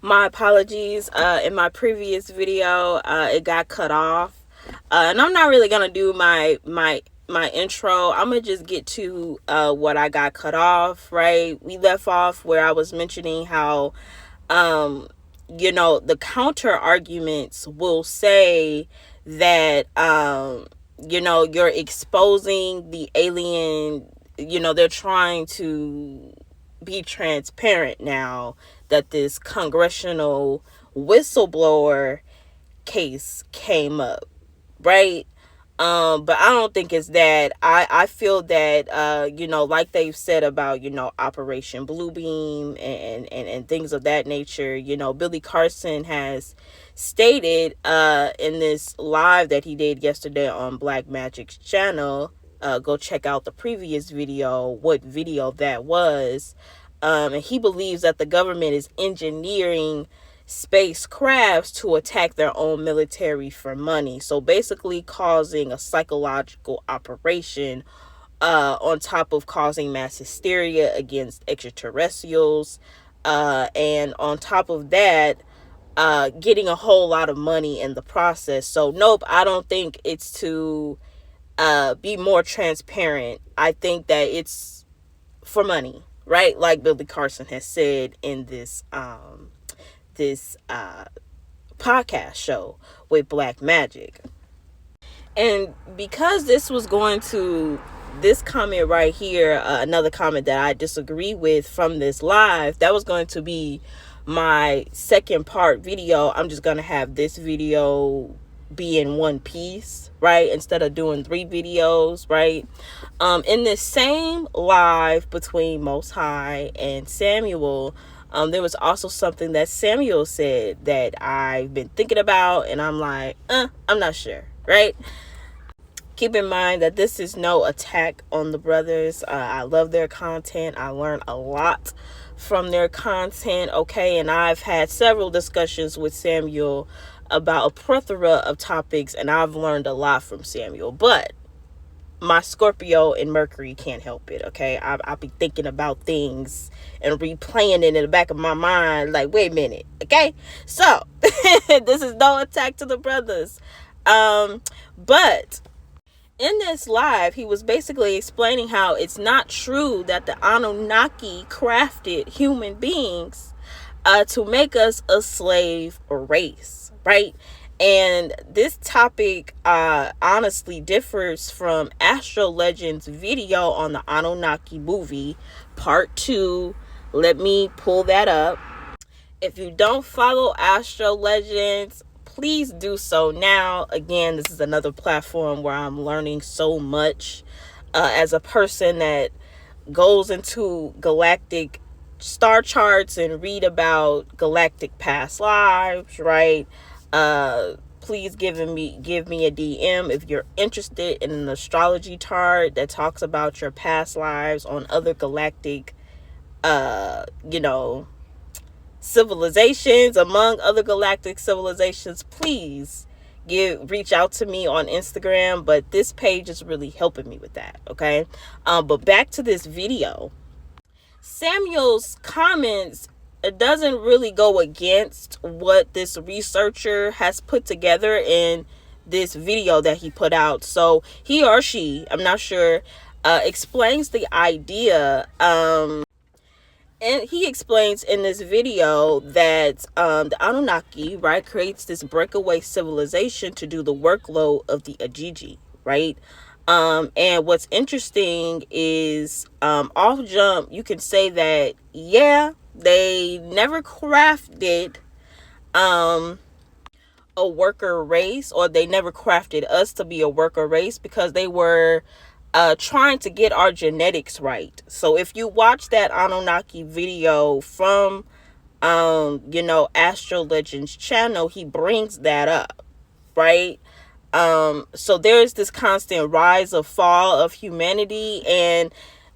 My apologies. In my previous video, it got cut off. And I'm not really gonna do my intro. I'm gonna just get to what I got cut off. Right, we left off where I was mentioning how the counter arguments will say that you're exposing the alien. They're trying to be transparent now that this congressional whistleblower case came up, right? But I don't think it's that. I feel that like they've said about Operation Bluebeam and things of that nature. Billy Carson has stated in this live that he did yesterday on Black Magic's channel. Go check out the previous video, what video that was. And he believes that the government is engineering spacecrafts to attack their own military for money. So basically causing a psychological operation on top of causing mass hysteria against extraterrestrials. And on top of that, getting a whole lot of money in the process. So nope, I don't think it's to be more transparent. I think that it's for money, right? Like Billy Carson has said in this podcast show with Black Magic. And because this comment right here, another comment that I disagree with from this live, that was going to be my second part video. I'm just going to have this video be in one piece, right? Instead of doing 3 videos, right? In this same live between Most High and Samuel, there was also something that Samuel said that I've been thinking about, and I'm like, I'm not sure, right? Keep in mind that this is no attack on the brothers. I love their content. I learned a lot from their content, okay? And I've had several discussions with Samuel about a plethora of topics, and I've learned a lot from Samuel. But my Scorpio and Mercury can't help it, okay? I'll be thinking about things and replaying it in the back of my mind, like, wait a minute, okay? So, this is no attack to the brothers. But in this live, he was basically explaining how it's not true that the Aunnaki crafted human beings to make us a slave race, right? And this topic honestly differs from Astral Legends video on the Aunnaki movie, part 2. Let me pull that up. If you don't follow Astral Legends, please do so now. Again, this is another platform where I'm learning so much as a person that goes into galactic star charts and read about galactic past lives, right? Please give me a DM if you're interested in an astrology chart that talks about your past lives on other galactic civilizations, among other galactic civilizations. Please reach out to me on Instagram, but this page is really helping me with that, okay? But back to this video. Samuel's comments, it doesn't really go against what this researcher has put together in this video that he put out. So he or she, I'm not sure, explains the idea. And he explains in this video that the Aunnaki, right, creates this breakaway civilization to do the workload of the Ajiji, right? And what's interesting is off jump, you can say that, yeah, they never crafted a worker race, or they never crafted us to be a worker race, because they were trying to get our genetics right. So if you watch that Aunnaki video from Astral Legends channel, he brings that up, right? So there's this constant rise of fall of humanity, and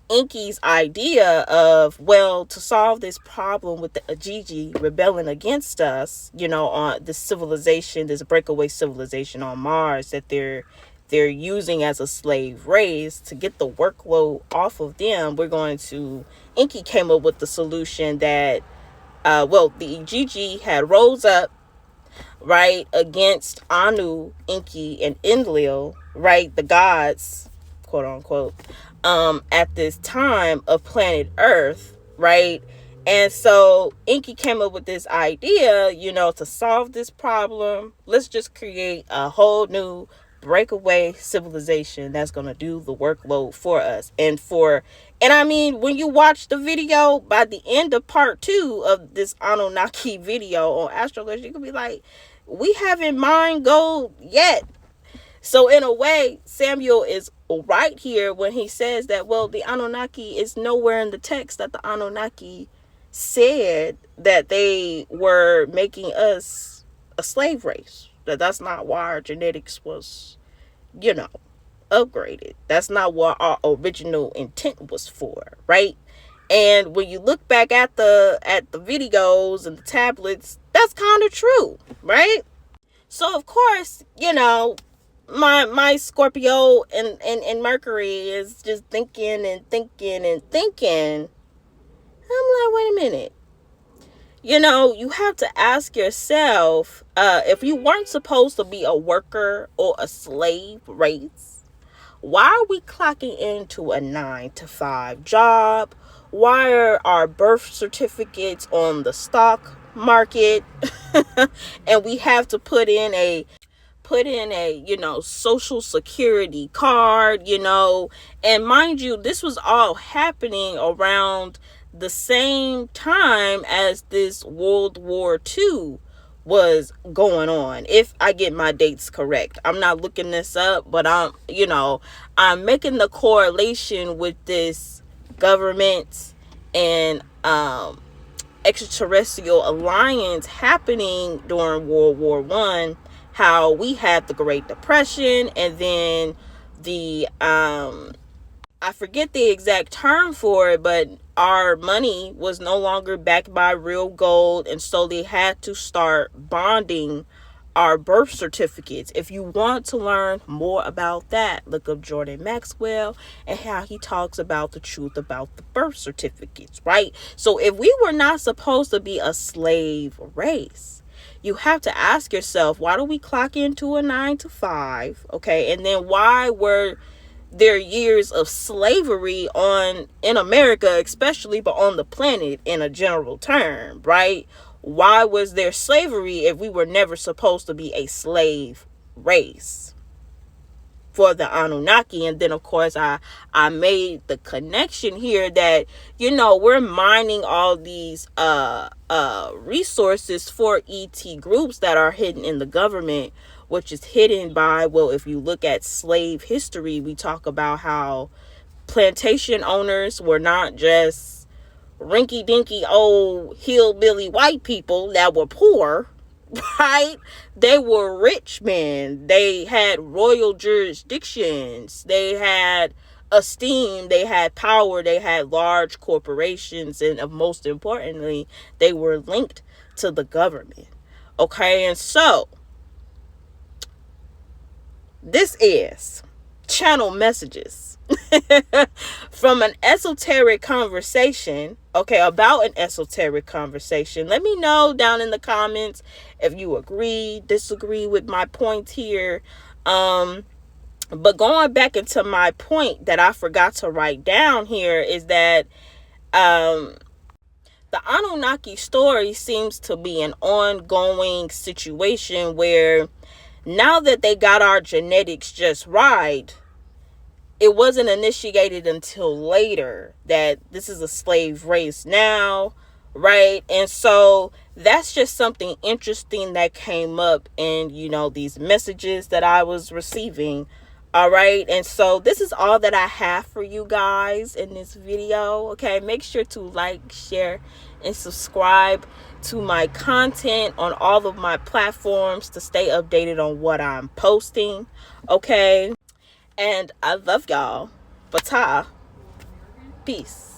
Inky's idea of, well, to solve this problem with the Ajiji rebelling against us, on this civilization, this breakaway civilization on Mars that they're using as a slave race, to get the workload off of them, Inky came up with the solution that the Gigi had rose up, right, against Anu, Enki, and Enlil, right, the gods, quote unquote, at this time of planet Earth, right? And so Enki came up with this idea, to solve this problem. Let's just create a whole new breakaway civilization that's going to do the workload for us. And I mean, when you watch the video, by the end of part 2 of this Aunnaki video on Astral Legends, you can be like, we haven't mined gold yet. So in a way, Samuel is right here when he says that, well, the Aunnaki is nowhere in the text that the Aunnaki said that they were making us a slave race. That's not why our genetics was, upgraded. That's not what our original intent was for, right? And when you look back at the videos and the tablets, that's kind of true, right? So of course, my Scorpio and Mercury is just thinking and thinking and thinking. I'm like, wait a minute. You have to ask yourself, if you weren't supposed to be a worker or a slave race, why are we clocking into a 9-to-5 job? Why are our birth certificates on the stock market? And we have to put in a social security card, and mind you, this was all happening around the same time as this World War II was going on, if I get my dates correct. I'm not looking this up, but I'm making the correlation with this government and extraterrestrial alliance happening during World War One. How we had the Great Depression, and then the I forget the exact term for it, but our money was no longer backed by real gold, and so they had to start bonding our birth certificates. If you want to learn more about that, look up Jordan Maxwell and how he talks about the truth about the birth certificates, right? So if we were not supposed to be a slave race, you have to ask yourself, why do we clock into a 9-to-5? Okay, and then why were there years of slavery in America, especially, but on the planet in a general term, right? Why was there slavery if we were never supposed to be a slave race for the Aunnaki? And then, of course, I made the connection here that, we're mining all these resources for ET groups that are hidden in the government, which is hidden by, well, if you look at slave history, we talk about how plantation owners were not just rinky-dinky old hillbilly white people that were poor, right? They were rich men. They had royal jurisdictions. They had esteem. They had power. They had large corporations. And most importantly, they were linked to the government. Okay, and so this is channel messages from an esoteric conversation, okay, about an esoteric conversation. Let me know down in the comments if you agree, disagree with my point here. But going back into my point that I forgot to write down here is that the Aunnaki story seems to be an ongoing situation where now that they got our genetics just right, it wasn't initiated until later that this is a slave race now, right? And so that's just something interesting that came up in, these messages that I was receiving. All right. And so this is all that I have for you guys in this video. Okay. Make sure to like, share, and subscribe to my content on all of my platforms to stay updated on what I'm posting. Okay. And I love y'all. Bata. Peace.